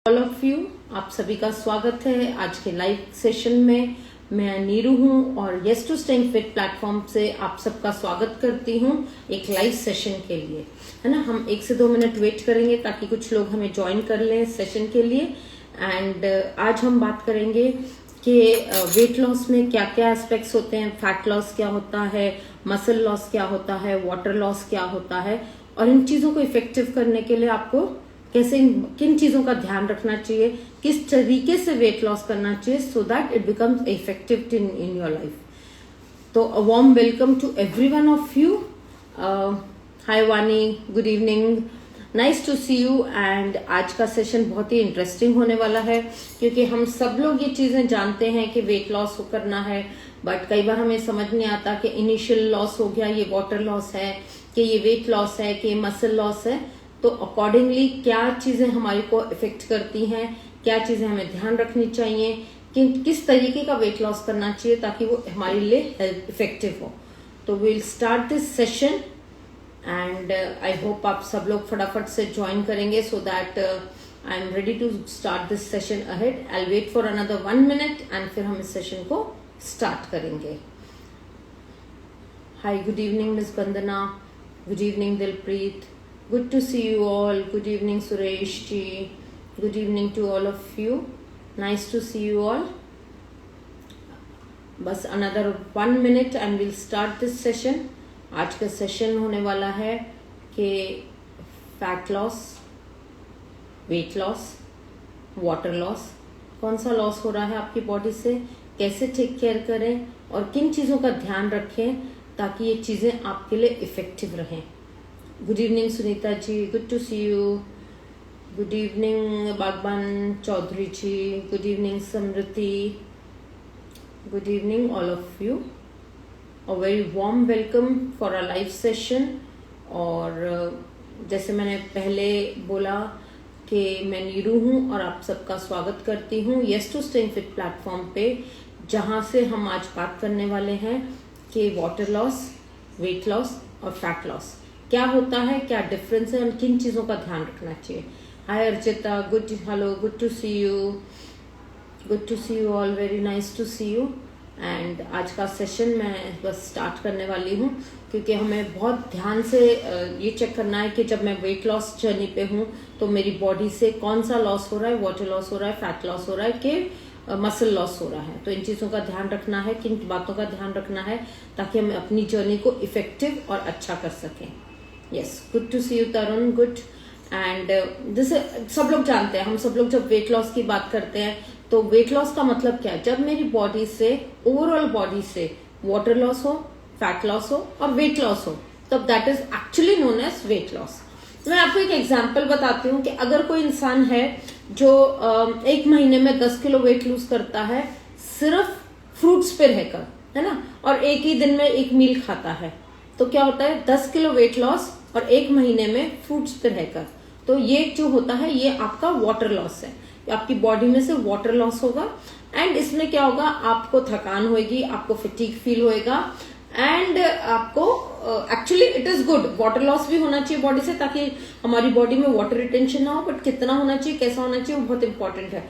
All of you, आप सभी का स्वागत है आज के लाइव सेशन में। मैं नीरू हूं और yes to staying fit platform से आप सबका स्वागत करती हूं एक लाइव सेशन के लिए, है ना। हम 1 से 2 मिनट वेट करेंगे ताकि कुछ लोग हमें ज्वाइन कर लें सेशन के लिए। एंड आज हम बात करेंगे कि वेट लॉस में क्या क्या एस्पेक्ट्स होते हैं, फैट लॉस क्या होता है, मसल लॉस क्या होता है, वाटर लॉस क्या होता है, और इन चीजों को इफेक्टिव करने के लिए आपको कैसे किन चीजों का ध्यान रखना चाहिए, किस तरीके से वेट लॉस करना चाहिए so that it becomes effective in your life. तो a warm welcome to every one of you. Hi Vani, good evening, nice to see you. And आज का सेशन बहुत ही इंटरेस्टिंग होने वाला है क्योंकि हम सब लोग ये चीजें जानते हैं कि वेट लॉस करना है, बट कई बार हमें समझ नहीं आता कि इनिशियल लॉस हो गया, ये वाटर लॉस है, कि ये वेट लॉस है, कि मसल लॉस है। तो अकॉर्डिंगली क्या चीजें हमारे को इफेक्ट करती हैं, क्या चीजें हमें ध्यान रखनी चाहिए, कि किस तरीके का वेट लॉस करना चाहिए ताकि वो हमारे लिए इफेक्टिव हो। तो will start this session and I hope आप सब लोग फटाफट से ज्वाइन करेंगे so that I am ready to start this session ahead. I will wait for another 1 minute and फिर हम इस सेशन को स्टार्ट करेंगे। Hi, good evening miss Vandana, good evening Dilpreet, good to see you all. Good evening Suresh ji, good evening to all of you, nice to see you all. बस another 1 minute and we'll start this session. आज का session होने वाला है कि fat loss, weight loss, water loss, कौन सा loss हो रहा है आपकी बॉडी से, कैसे टेक केयर करें और किन चीज़ों का ध्यान रखें ताकि ये चीज़ें आपके लिए इफेक्टिव रहें। Good evening Sunita ji, good to see you. Good evening Bagban Chaudhary ji, good evening Smriti, good evening all of you. A very warm welcome for a live session. और जैसे मैंने पहले बोला कि मैं नीरू हूँ और आप सबका स्वागत करती हूँ yes to staying fit platform पे, जहाँ से हम आज बात करने वाले हैं कि वाटर लॉस, वेट लॉस और फैट लॉस क्या होता है, क्या डिफरेंस है और किन चीजों का ध्यान रखना चाहिए। Hi Archita, good, hello, good to see you, good to see you all, very nice to see you. And आज का सेशन मैं बस स्टार्ट करने वाली हूँ क्योंकि हमें बहुत ध्यान से ये चेक करना है कि जब मैं वेट लॉस जर्नी पे हूँ तो मेरी बॉडी से कौन सा लॉस हो रहा है, वाटर लॉस हो रहा है, फैट लॉस हो रहा है, कि मसल लॉस हो रहा है। तो इन चीजों का ध्यान रखना है, किन बातों का ध्यान रखना है ताकि हम अपनी जर्नी को इफेक्टिव और अच्छा कर सकें। Yes, good to see you Tarun, good. And जैसे सब लोग जानते हैं, हम सब लोग जब वेट लॉस की बात करते हैं तो वेट लॉस का मतलब क्या है, जब मेरी बॉडी से, ओवरऑल बॉडी से वाटर लॉस हो, फैट लॉस हो और वेट लॉस हो, तब that is actually known as weight loss. मैं आपको एक एग्जांपल बताती हूँ कि अगर कोई इंसान है जो 1 महीने में 10 किलो वेट लूज करता है सिर्फ फ्रूट्स पे रहकर, है ना, और एक ही दिन में एक मील खाता है, तो क्या होता है 10 किलो वेट लॉस और 1 महीने में फ्रूट्स पे रहकर, तो ये जो होता है ये आपका वाटर लॉस है, आपकी बॉडी में से वाटर लॉस होगा। एंड इसमें क्या होगा, आपको थकान होगी, आपको फटीग फील होएगा एंड आपको actually it is good, water loss भी होना चाहिए बॉडी से ताकि हमारी बॉडी में वाटर रिटेंशन ना हो, बट कितना होना चाहिए, कैसा होना चाहिए, वो बहुत इंपॉर्टेंट है।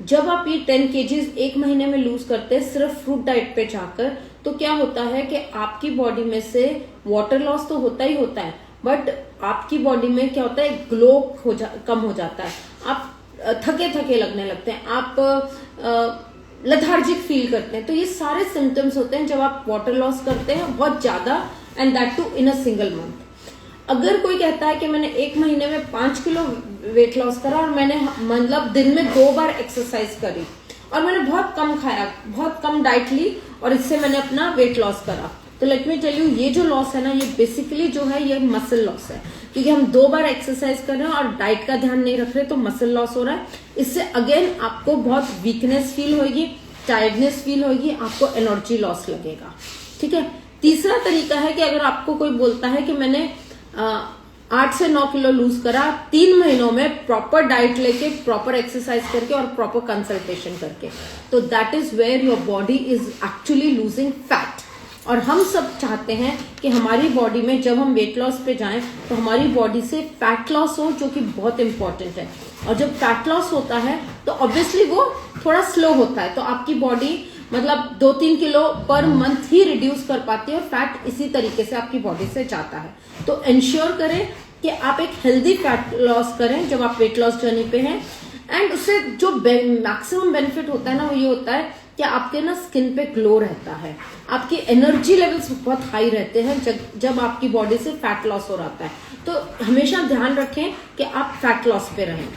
जब आप ये 10 kgs 1 महीने में लूज करते हैं सिर्फ फ्रूट डाइट पे जाकर, तो क्या होता है कि आपकी बॉडी में से वाटर लॉस तो होता ही होता है, बट आपकी बॉडी में क्या होता है, ग्लो कम हो जाता है, आप थके थके लगने लगते हैं, आप लेथार्जिक फील करते हैं। तो ये सारे सिम्टम्स होते हैं जब आप वाटर लॉस करते हैं बहुत ज्यादा, and that too in a single month. अगर कोई कहता है कि मैंने 1 महीने में 5 किलो वेट लॉस करा और मैंने मतलब दिन में 2 बार एक्सरसाइज करी और मैंने बहुत कम खाया, बहुत कम डाइट ली और इससे मैंने अपना वेट लॉस करा, तो लेट मी टेल यू, ये जो लॉस है ना, ये बेसिकली जो है ये मसल लॉस है, क्योंकि हम 2 बार एक्सरसाइज कर रहे हैं और डाइट का ध्यान नहीं रख रहे, तो मसल लॉस हो रहा है। इससे अगेन आपको बहुत वीकनेस फील होगी, टायर्डनेस फील होगी, आपको एनर्जी लॉस लगेगा। ठीक है। तीसरा तरीका है कि अगर आपको कोई बोलता है कि मैंने 8 से 9 किलो लूज करा 3 महीनों में प्रॉपर डाइट लेके, प्रॉपर एक्सरसाइज करके और प्रॉपर कंसल्टेशन करके, तो that is where your body is actually losing fat. और हम सब चाहते हैं कि हमारी बॉडी में जब हम वेट लॉस पे जाएं तो हमारी बॉडी से फैट लॉस हो, जो कि बहुत इंपॉर्टेंट है। और जब फैट लॉस होता है तो ऑब्वियसली वो थोड़ा स्लो होता है, तो आपकी बॉडी मतलब 2-3 किलो पर मंथ ही रिड्यूस कर पाती है और फैट इसी तरीके से आपकी बॉडी से जाता है। तो इंश्योर करें कि आप एक हेल्दी फैट लॉस करें जब आप वेट लॉस जर्नी पे हैं। एंड उससे जो मैक्सिमम बेनिफिट होता है ना, वो ये होता है कि आपके ना स्किन पे ग्लो रहता है, आपकी एनर्जी लेवल्स बहुत हाई रहते हैं जब आपकी बॉडी से फैट लॉस हो रहा है। तो हमेशा ध्यान रखें कि आप फैट लॉस पे रहें।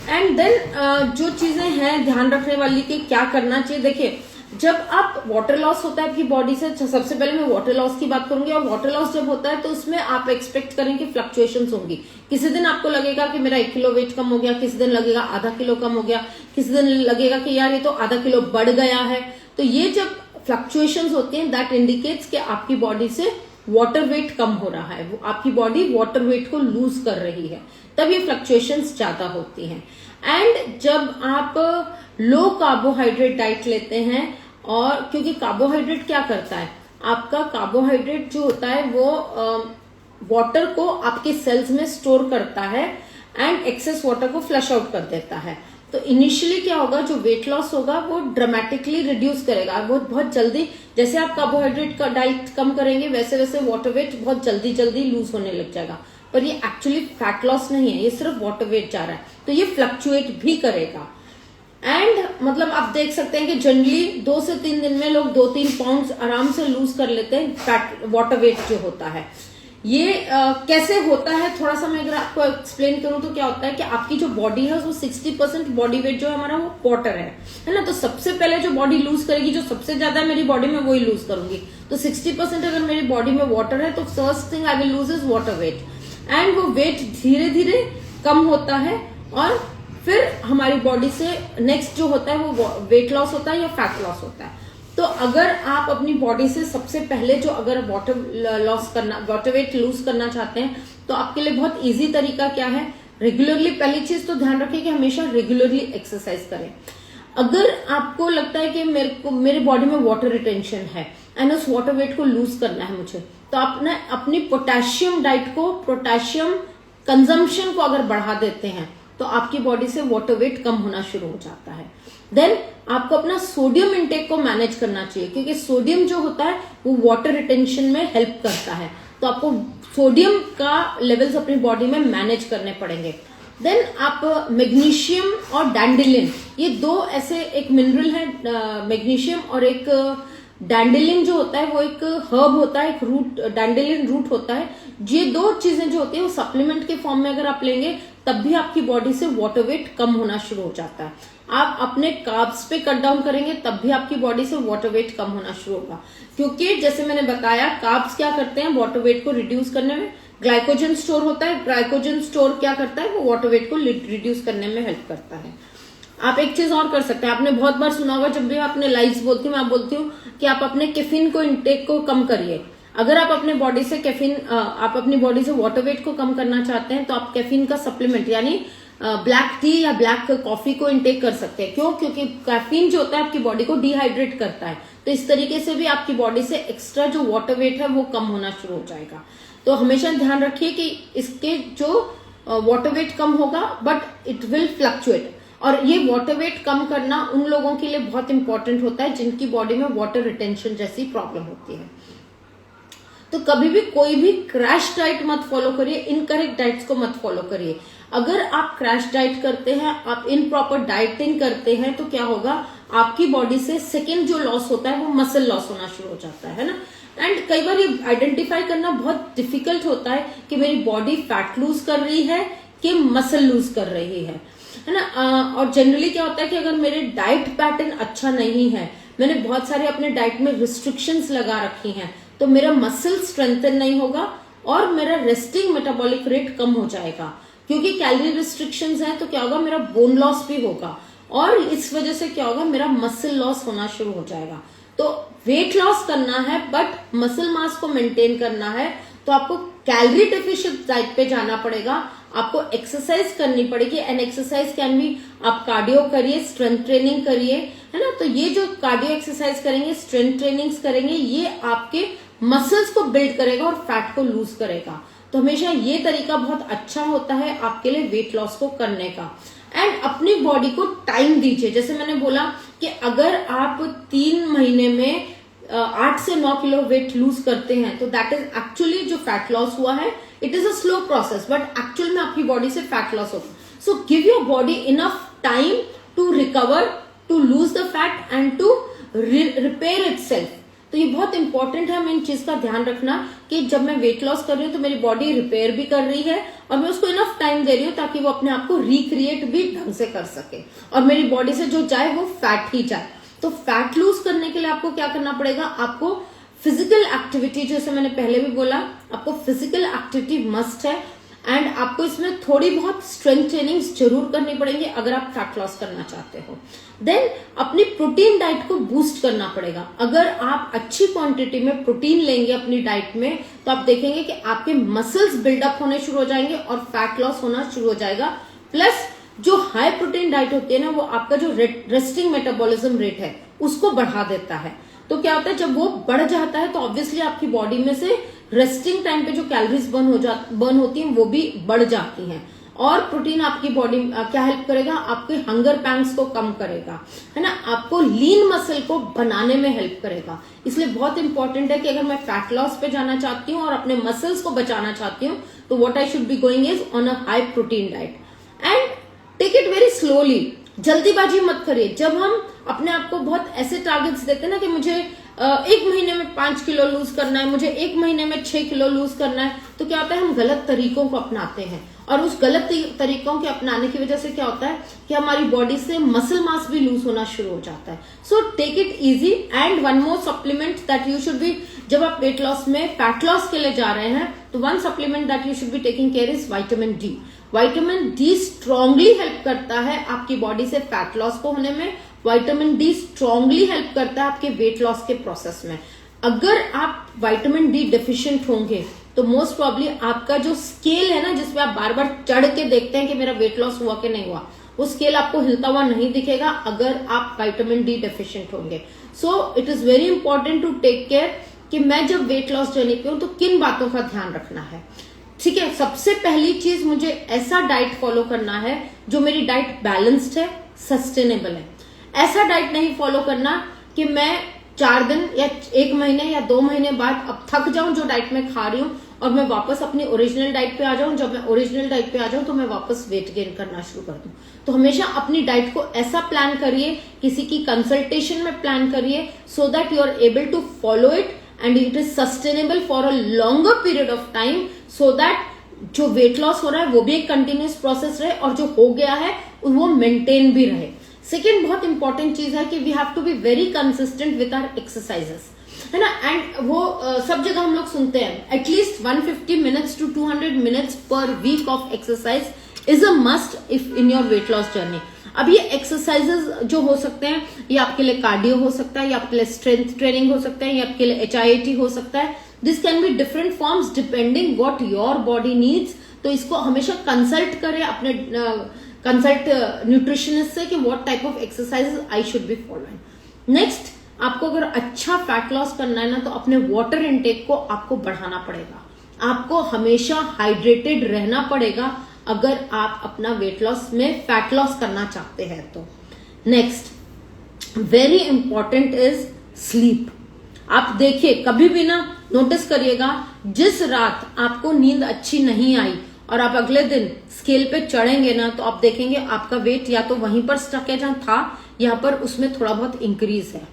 एंड देन जो चीजें हैं ध्यान रखने वाली कि क्या करना चाहिए, देखिए जब आप वाटर लॉस होता है आपकी बॉडी से, सबसे पहले मैं वाटर लॉस की बात करूंगी। और वाटर लॉस जब होता है तो उसमें आप एक्सपेक्ट करें कि फ्लक्चुएशंस होंगी। किसी दिन आपको लगेगा कि मेरा 1 किलो वेट कम हो गया, किसी दिन लगेगा आधा किलो कम हो गया, किसी दिन लगेगा कि यार ये तो आधा किलो बढ़ गया है। तो ये जब फ्लक्चुएशंस होती हैं दैट इंडिकेट्स कि आपकी बॉडी से वाटर वेट कम हो रहा है, आपकी बॉडी वाटर वेट को लूज कर रही है, तब ये फ्लक्चुएशंस ज्यादा होती हैं। एंड जब आप लो कार्बोहाइड्रेट डाइट लेते हैं, और क्योंकि कार्बोहाइड्रेट क्या करता है, आपका कार्बोहाइड्रेट जो होता है वो वाटर को आपके सेल्स में स्टोर करता है एंड एक्सेस वाटर को फ्लश आउट कर देता है। तो इनिशियली क्या होगा, जो वेट लॉस होगा वो ड्रामेटिकली रिड्यूस करेगा, वो बहुत जल्दी, जैसे आप कार्बोहाइड्रेट का डाइट कम करेंगे वैसे वैसे वाटर वेट बहुत जल्दी जल्दी लूज होने लग जाएगा। पर ये एक्चुअली फैट लॉस नहीं है, ये सिर्फ वाटर वेट जा रहा है, तो ये फ्लक्चुएट भी करेगा। एंड मतलब आप देख सकते हैं कि जनरली 2 से 3 दिन में लोग 2-3 पाउंड आराम से लूज कर लेते हैं फैट वाटर वेट जो होता है। ये कैसे होता है, थोड़ा सा मैं अगर आपको एक्सप्लेन करूं तो क्या होता है कि आपकी जो बॉडी है वो 60% बॉडी वेट जो है हमारा वो वाटर है ना। तो सबसे पहले जो बॉडी लूज करेगी, जो सबसे ज्यादा मेरी बॉडी में वही लूज करूंगी। तो 60% अगर मेरी बॉडी में वाटर है तो first thing I will lose is water weight. And वो वेट धीरे धीरे कम होता है और फिर हमारी बॉडी से नेक्स्ट जो होता है वो वेट लॉस होता है या फैट लॉस होता है। तो अगर आप अपनी बॉडी से सबसे पहले जो अगर वाटर वेट लूज करना चाहते हैं तो आपके लिए बहुत इजी तरीका क्या है, रेगुलरली, पहली चीज तो ध्यान रखें कि हमेशा रेगुलरली एक्सरसाइज करें। अगर आपको लगता है कि मेरे बॉडी में वाटर रिटेंशन है एंड उस वाटर वेट को लूज करना है मुझे, तो आप ना अपनी पोटेशियम डाइट को, पोटेशियम कंजम्पशन को अगर बढ़ा देते हैं तो आपकी बॉडी से वाटर वेट कम होना शुरू हो जाता है। देन आपको अपना सोडियम इंटेक को मैनेज करना चाहिए, क्योंकि सोडियम जो होता है वो वाटर रिटेंशन में हेल्प करता है। तो आपको सोडियम का लेवल्स अपनी बॉडी में मैनेज करने पड़ेंगे। देन आप मैग्नीशियम और डैंडेलिन, ये 2 ऐसे एक मिनरल है, मैग्नीशियम और एक डैंडेलिन जो होता है वो एक हर्ब होता है, एक रूट, डैंडेलिन रूट होता है। ये 2 चीजें जो होती है वो सप्लीमेंट के फॉर्म में अगर आप लेंगे तब भी आपकी बॉडी से वाटर वेट कम होना शुरू हो जाता है। आप अपने कार्ब्स पे कट डाउन करेंगे तब भी आपकी बॉडी से वाटर वेट कम होना शुरू होगा, क्योंकि जैसे मैंने बताया कार्ब्स क्या करते हैं वाटर वेट को रिड्यूस करने में, ग्लाइकोजन स्टोर होता है, ग्लाइकोजन स्टोर क्या करता है वो वाटर वेट को रिड्यूस करने में हेल्प करता है। आप एक चीज और कर सकते हैं, आपने बहुत बार सुना होगा, जब भी आपने लाइव्स बोलती हूँ मैं बोलती हूँ कि आप अपने कैफीन को इंटेक को कम करिए। अगर आप अपने बॉडी से आप अपनी बॉडी से वाटर वेट को कम करना चाहते हैं तो आप कैफीन का सप्लीमेंट यानी ब्लैक टी या ब्लैक कॉफी को इंटेक कर सकते हैं। क्यों? क्योंकि कैफीन जो होता है आपकी बॉडी को डिहाइड्रेट करता है, तो इस तरीके से भी आपकी बॉडी से एक्स्ट्रा जो वाटर वेट है वो कम होना शुरू हो जाएगा। तो हमेशा ध्यान रखिए कि इसके जो वाटर वेट कम होगा बट इट विल फ्लक्चुएट। और ये वाटर वेट कम करना उन लोगों के लिए बहुत इंपॉर्टेंट होता है जिनकी बॉडी में वाटर रिटेंशन जैसी प्रॉब्लम होती है। तो कभी भी कोई भी क्रैश डाइट मत फॉलो करिए, इनकरेक्ट डाइट्स को मत फॉलो करिए। अगर आप क्रैश डाइट करते हैं, आप इनप्रॉपर डाइटिंग करते हैं, तो क्या होगा, आपकी बॉडी से सेकेंड जो लॉस होता है वो मसल लॉस होना शुरू हो जाता है ना। एंड कई बार ये आइडेंटिफाई करना बहुत डिफिकल्ट होता है कि मेरी बॉडी फैट लूज कर रही है कि मसल लूज कर रही है ना। और जनरली क्या होता है कि अगर मेरे डाइट पैटर्न अच्छा नहीं है, मैंने बहुत सारे अपने डाइट में रिस्ट्रिक्शंस लगा रखी हैं, तो मेरा मसल स्ट्रेंथन नहीं होगा और मेरा रेस्टिंग मेटाबॉलिक रेट कम हो जाएगा। क्योंकि कैलोरी रिस्ट्रिक्शंस हैं तो क्या होगा, मेरा बोन लॉस भी होगा और इस वजह से क्या होगा, मेरा मसल लॉस होना शुरू हो जाएगा। तो वेट लॉस करना है बट मसल मास को मेंटेन करना है तो आपको कैलोरी डेफिशिएंट डाइट पे जाना पड़ेगा। आपको एक्सरसाइज करनी पड़ेगी। एंड एक्सरसाइज कैन बी, आप कार्डियो करिए, स्ट्रेंथ ट्रेनिंग करिए, है ना। तो ये जो कार्डियो एक्सरसाइज करेंगे, स्ट्रेंथ ट्रेनिंग्स करेंगे, ये आपके मसल्स को बिल्ड करेगा और फैट को लूज करेगा। तो हमेशा ये तरीका बहुत अच्छा होता है आपके लिए वेट लॉस को करने का। एंड अपनी बॉडी को टाइम दीजिए। जैसे मैंने बोला कि अगर आप 3 महीने में 8 से 9 किलो वेट लूज करते हैं तो दैट इज एक्चुअली जो फैट लॉस हुआ है, it is a slow process, but actual में आपकी बॉडी से फैट लॉस होगा। So give your body enough time to recover, to lose the fat and to repair itself. तो ये बहुत इंपॉर्टेंट है, हमें इन चीज का ध्यान रखना कि जब मैं वेट लॉस कर रही हूँ तो मेरी बॉडी रिपेयर भी कर रही है और मैं उसको इनफ टाइम दे रही हूँ ताकि वो अपने आप को रिक्रिएट भी ढंग से कर सके और मेरी बॉडी से जो जाए वो फैट ही जाए। तो फैट लूज करने के लिए आपको क्या करना पड़ेगा, आपको फिजिकल एक्टिविटी, जैसे मैंने पहले भी बोला, आपको फिजिकल एक्टिविटी मस्ट है। एंड आपको इसमें थोड़ी बहुत स्ट्रेंथ ट्रेनिंग जरूर करनी पड़ेगी अगर आप फैट लॉस करना चाहते हो। देन अपनी प्रोटीन डाइट को बूस्ट करना पड़ेगा। अगर आप अच्छी क्वांटिटी में प्रोटीन लेंगे अपनी डाइट में तो आप देखेंगे कि आपके मसल्स बिल्डअप होने शुरू हो जाएंगे और फैट लॉस होना शुरू हो जाएगा। प्लस जो हाई प्रोटीन डाइट होती है ना, वो आपका जो रेस्टिंग मेटाबॉलिज्म रेट है उसको बढ़ा देता है। तो क्या होता है, जब वो बढ़ जाता है तो ऑब्वियसली आपकी बॉडी में से रेस्टिंग टाइम पे जो कैलोरीज बर्न होती हैं वो भी बढ़ जाती हैं। और प्रोटीन आपकी बॉडी क्या हेल्प करेगा, आपके हंगर पैंग्स को कम करेगा, है ना, आपको लीन मसल को बनाने में हेल्प करेगा। इसलिए बहुत इंपॉर्टेंट है कि अगर मैं फैट लॉस पे जाना चाहती हूँ और अपने मसल्स को बचाना चाहती हूँ तो what I should be going is on a high protein diet and take it very slowly. जल्दीबाजी मत करिए। जब हम अपने आप को बहुत ऐसे टारगेट्स देते हैं ना कि मुझे 1 महीने में 5 किलो लूज करना है, मुझे 1 महीने में 6 किलो लूज करना है, तो क्या होता है, हम गलत तरीकों को अपनाते हैं और उस गलत तरीकों के अपनाने की वजह से क्या होता है कि हमारी बॉडी से मसल मास भी लूज होना शुरू हो जाता है। So take it easy. And one more supplement that you should be, जब आप वेट लॉस में फैट लॉस के लिए जा रहे हैं तो one supplement that you should be taking care is vitamin D. Vitamin D strongly help करता है आपकी बॉडी से फैट लॉस को होने में। विटामिन डी स्ट्रांगली हेल्प करता है आपके वेट लॉस के प्रोसेस में। अगर आप विटामिन डी डेफिशिएंट होंगे तो मोस्ट प्रॉब्ली आपका जो स्केल है ना, जिसपे आप बार बार चढ़ के देखते हैं कि मेरा वेट लॉस हुआ कि नहीं हुआ, वो स्केल आपको हिलता हुआ नहीं दिखेगा अगर आप विटामिन डी डेफिशिएंट होंगे। So it is very important to take care कि मैं जब वेट लॉस जर्नी पे हूं तो किन बातों का ध्यान रखना है। ठीक है, सबसे पहली चीज मुझे ऐसा डाइट फॉलो करना है जो मेरी डाइट बैलेंस्ड है, सस्टेनेबल है। ऐसा डाइट नहीं फॉलो करना कि मैं 4 दिन या 1 महीने या 2 महीने बाद अब थक जाऊं जो डाइट में खा रही हूं और मैं वापस अपनी ओरिजिनल डाइट पे आ जाऊं। जब मैं ओरिजिनल डाइट पे आ जाऊं तो मैं वापस वेट गेन करना शुरू कर दूं। तो हमेशा अपनी डाइट को ऐसा प्लान करिए, किसी की कंसल्टेशन में प्लान करिए, so that you are able to follow it and it is sustainable for a longer period of time, so that जो वेट लॉस हो रहा है वो भी एक कंटिन्यूस प्रोसेस रहे और जो हो गया है वो मेंटेन भी रहे। सेकेंड बहुत इंपॉर्टेंट चीज है कि we have to be very consistent with our exercises, है ना। एंड वो सब जगह हम लोग सुनते हैं at least 150 minutes to 200 minutes per week of exercise is a must if in your weight loss journey. अब ये एक्सरसाइजेस जो हो सकते हैं, ये आपके लिए कार्डियो हो सकता है, ये आपके लिए स्ट्रेंथ ट्रेनिंग हो सकता है, ये आपके लिए HIIT हो सकता है। This can be different forms depending what your body needs. तो इसको हमेशा कंसल्ट करें अपने कंसल्ट न्यूट्रिशनिस्ट से कि what type of exercises I should be following. Next, आपको अगर अच्छा फैट लॉस करना है ना तो अपने वाटर इनटेक को आपको बढ़ाना पड़ेगा। आपको हमेशा हाइड्रेटेड रहना पड़ेगा अगर आप अपना वेट लॉस में फैट लॉस करना चाहते हैं तो। Next very important is sleep. आप देखिए, कभी भी ना नोटिस करिएगा, जिस रात आपको नींद अच्छी नहीं आई और आप अगले दिन स्केल पे चढ़ेंगे ना तो आप देखेंगे आपका वेट या तो वहीं पर स्टक है जहां था, यहाँ पर उसमें थोड़ा बहुत इंक्रीज है।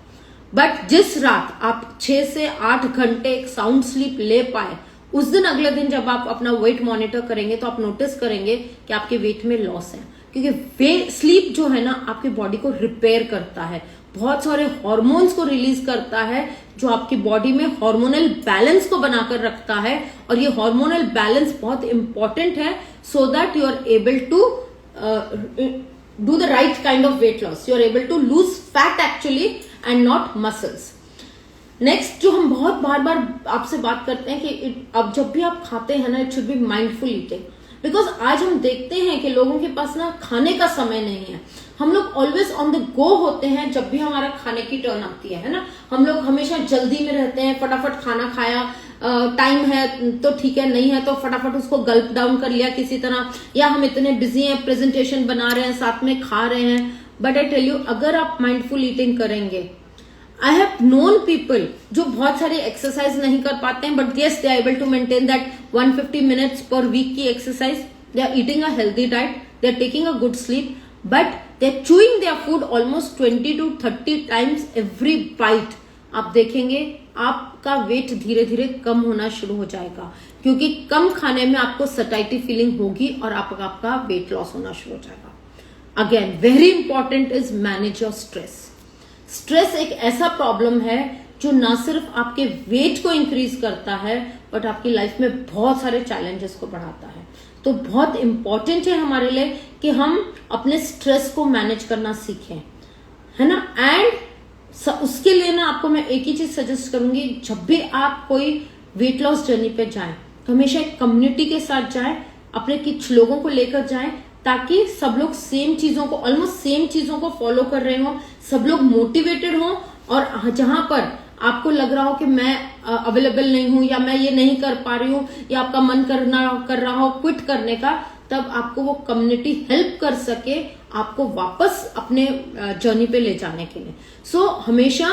बट जिस रात आप 6 से 8 घंटे एक साउंड स्लीप ले पाए, उस दिन अगले दिन जब आप अपना वेट मॉनिटर करेंगे तो आप नोटिस करेंगे कि आपके वेट में लॉस है, क्योंकि स्लीप जो है ना आपकी बॉडी को रिपेयर करता है, बहुत सारे हॉर्मोन्स को रिलीज करता है जो आपकी बॉडी में हार्मोनल बैलेंस को बनाकर रखता है। और ये हार्मोनल बैलेंस बहुत इंपॉर्टेंट है so that you are able to do the right kind of weight loss, you are able to lose fat actually and not muscles. Next, जो हम बहुत बार बार आपसे बात करते हैं कि अब जब भी आप खाते हैं ना, it should be mindful eating. Because आज हम देखते हैं कि लोगों के पास ना खाने का समय नहीं है। हम लोग ऑलवेज ऑन द गो होते हैं जब भी हमारा खाने की टर्न आती है ना। हम लोग हमेशा जल्दी में रहते हैं, फटाफट खाना खाया, टाइम है तो ठीक है, नहीं है तो फटाफट उसको गल्प डाउन कर लिया किसी तरह, या हम इतने बिजी हैं, प्रेजेंटेशन बना रहे हैं, साथ में खा रहे हैं। बट आई टेल यू, अगर आप माइंडफुल ईटिंग करेंगे, आई हैव नोन पीपल जो बहुत सारी एक्सरसाइज नहीं कर पाते हैं, but yes they are able to maintain that 150 minutes per week की exercise, they are eating a healthy diet, they are taking a good sleep, but they are chewing their food almost 20 to 30 times every bite. आप देखेंगे आपका wait धीरे धीरे कम होना शुरू हो जाएगा, क्योंकि कम खाने में आपको सटाइटी फीलिंग होगी और आपका वेट लॉस होना शुरू हो जाएगा। Again very important is manage your stress. Stress एक ऐसा प्रॉब्लम है जो ना सिर्फ आपके वेट को इंक्रीज करता है, बट आपकी लाइफ में बहुत सारे चैलेंजेस को बढ़ाता है। तो बहुत इंपॉर्टेंट है हमारे लिए कि हम अपने स्ट्रेस को मैनेज करना सीखें, है ना। एंड उसके लिए ना आपको मैं एक ही चीज सजेस्ट करूंगी, जब भी आप कोई वेट लॉस जर्नी पे जाएं तो हमेशा एक कम्युनिटी के साथ जाएं, अपने कुछ लोगों को लेकर जाएं, ताकि सब लोग सेम चीजों को, ऑलमोस्ट सेम चीजों को फॉलो कर रहे हो, सब लोग मोटिवेटेड हो। और जहां पर आपको लग रहा हो कि मैं अवेलेबल नहीं हूं या मैं ये नहीं कर पा रही हूं, या आपका मन कर रहा हो क्विट करने का, तब आपको वो कम्युनिटी हेल्प कर सके आपको वापस अपने जर्नी पे ले जाने के लिए। सो हमेशा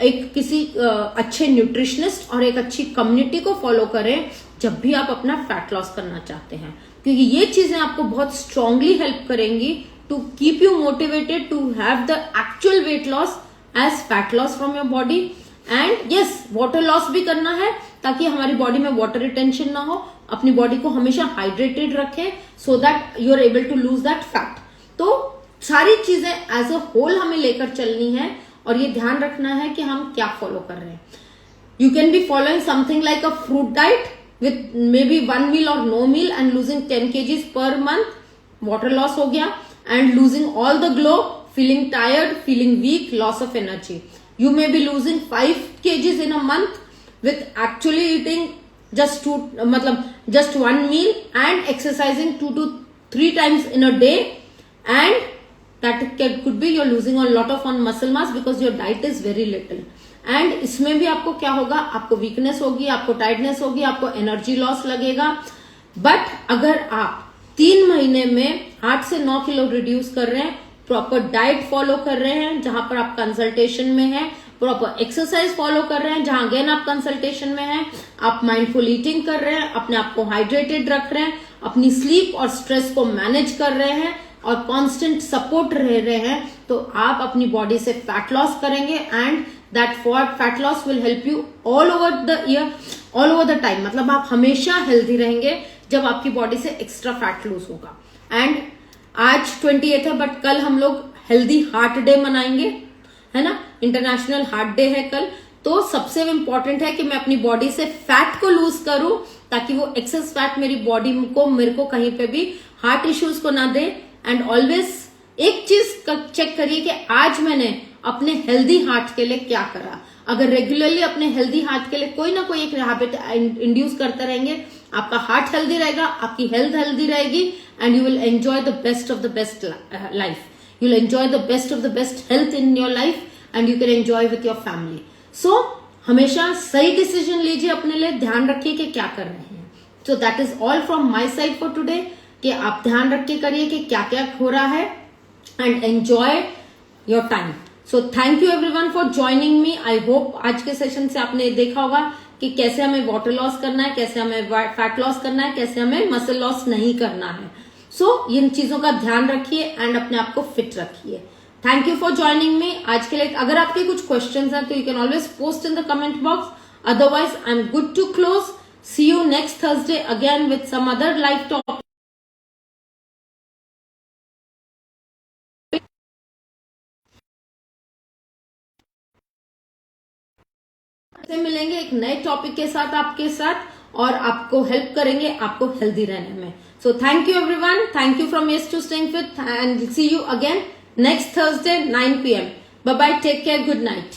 एक किसी अच्छे न्यूट्रिशनिस्ट और एक अच्छी कम्युनिटी को फॉलो करें जब भी आप अपना फैट लॉस करना चाहते हैं, क्योंकि ये चीजें आपको बहुत स्ट्रांगली हेल्प करेंगी to keep you motivated to have the actual weight loss as fat loss from your body. And yes, water loss भी करना है ताकि हमारी बॉडी में वाटर रिटेंशन ना हो, अपनी बॉडी को हमेशा हाइड्रेटेड रखें so that you are able to lose that fat. तो सारी चीजें एज अ होल हमें लेकर चलनी है और ये ध्यान रखना है कि हम क्या फॉलो कर रहे हैं। You can be following something like a fruit diet with maybe 1 meal or no meal and losing 10 kgs per month, water loss हो गया, and losing all the glow, feeling tired, feeling weak, loss of energy. You may be losing 5 kgs in a month with actually eating just just 1 meal and exercising 2 to 3 times in a day, and that could be you're losing a lot of on muscle mass because your diet is very little. And इसमें भी आपको क्या होगा, आपको weakness होगी, आपको tiredness होगी, आपको एनर्जी लॉस लगेगा। बट अगर आप 3 महीने में 8 से 9 किलो रिड्यूस कर रहे हैं, प्रॉपर डाइट फॉलो कर रहे हैं जहां पर आप कंसल्टेशन में हैं, प्रॉपर एक्सरसाइज फॉलो कर रहे हैं जहां अगेन आप कंसल्टेशन में हैं, आप माइंडफुल ईटिंग कर रहे हैं, अपने आप को हाइड्रेटेड रख रहे हैं, अपनी स्लीप और स्ट्रेस को मैनेज कर रहे हैं और कांस्टेंट सपोर्ट रह रहे हैं, तो आप अपनी बॉडी से फैट लॉस करेंगे। And that fat loss will help you all over the year, all over the time. मतलब आप हमेशा हेल्दी रहेंगे जब आपकी बॉडी से एक्स्ट्रा फैट लूज होगा। एंड आज 28 है, बट कल हम लोग हेल्दी हार्ट डे मनाएंगे, है ना, इंटरनेशनल हार्ट डे है कल। तो सबसे इंपॉर्टेंट है कि मैं अपनी बॉडी से फैट को लूज करूं ताकि वो एक्सेस फैट मेरी बॉडी को, मेरे को कहीं पे भी हार्ट इश्यूज को ना दे। एंड ऑलवेज एक चीज चेक करिए कि आज मैंने अपने हेल्दी हार्ट के लिए क्या करा। अगर रेगुलरली अपने हेल्दी हार्ट के लिए कोई ना कोई एक हैबिट इंड्यूस करते रहेंगे, आपका हार्ट हेल्दी रहेगा, आपकी हेल्थ हेल्दी रहेगी, and you will enjoy the best of the best life. You will enjoy the best health in your life and you can enjoy with your family. So हमेशा सही decision लीजिए अपने लिए, ध्यान रखिए कि क्या कर रहे हैं। So that is all from my side for today, कि आप ध्यान रख के करिए कि क्या क्या हो रहा है and enjoy your time. So thank you everyone for joining me. I hope आज के सेशन से आपने देखा होगा कि कैसे हमें वाटर लॉस करना है, कैसे हमें फैट लॉस करना है, कैसे हमें मसल लॉस नहीं करना है। सो इन चीजों का ध्यान रखिए एंड अपने आप को फिट रखिए। Thank you for joining me आज के लिए। अगर आपके कुछ क्वेश्चंस हैं तो you can always post in the comment box, otherwise I am good to close. See you next Thursday again with some other life topic. से मिलेंगे एक नए टॉपिक के साथ आपके साथ और आपको हेल्प करेंगे आपको हेल्दी रहने में। So thank you everyone, thank you from yes to staying fit and see you again next Thursday 9 PM. Bye bye, take care, good night.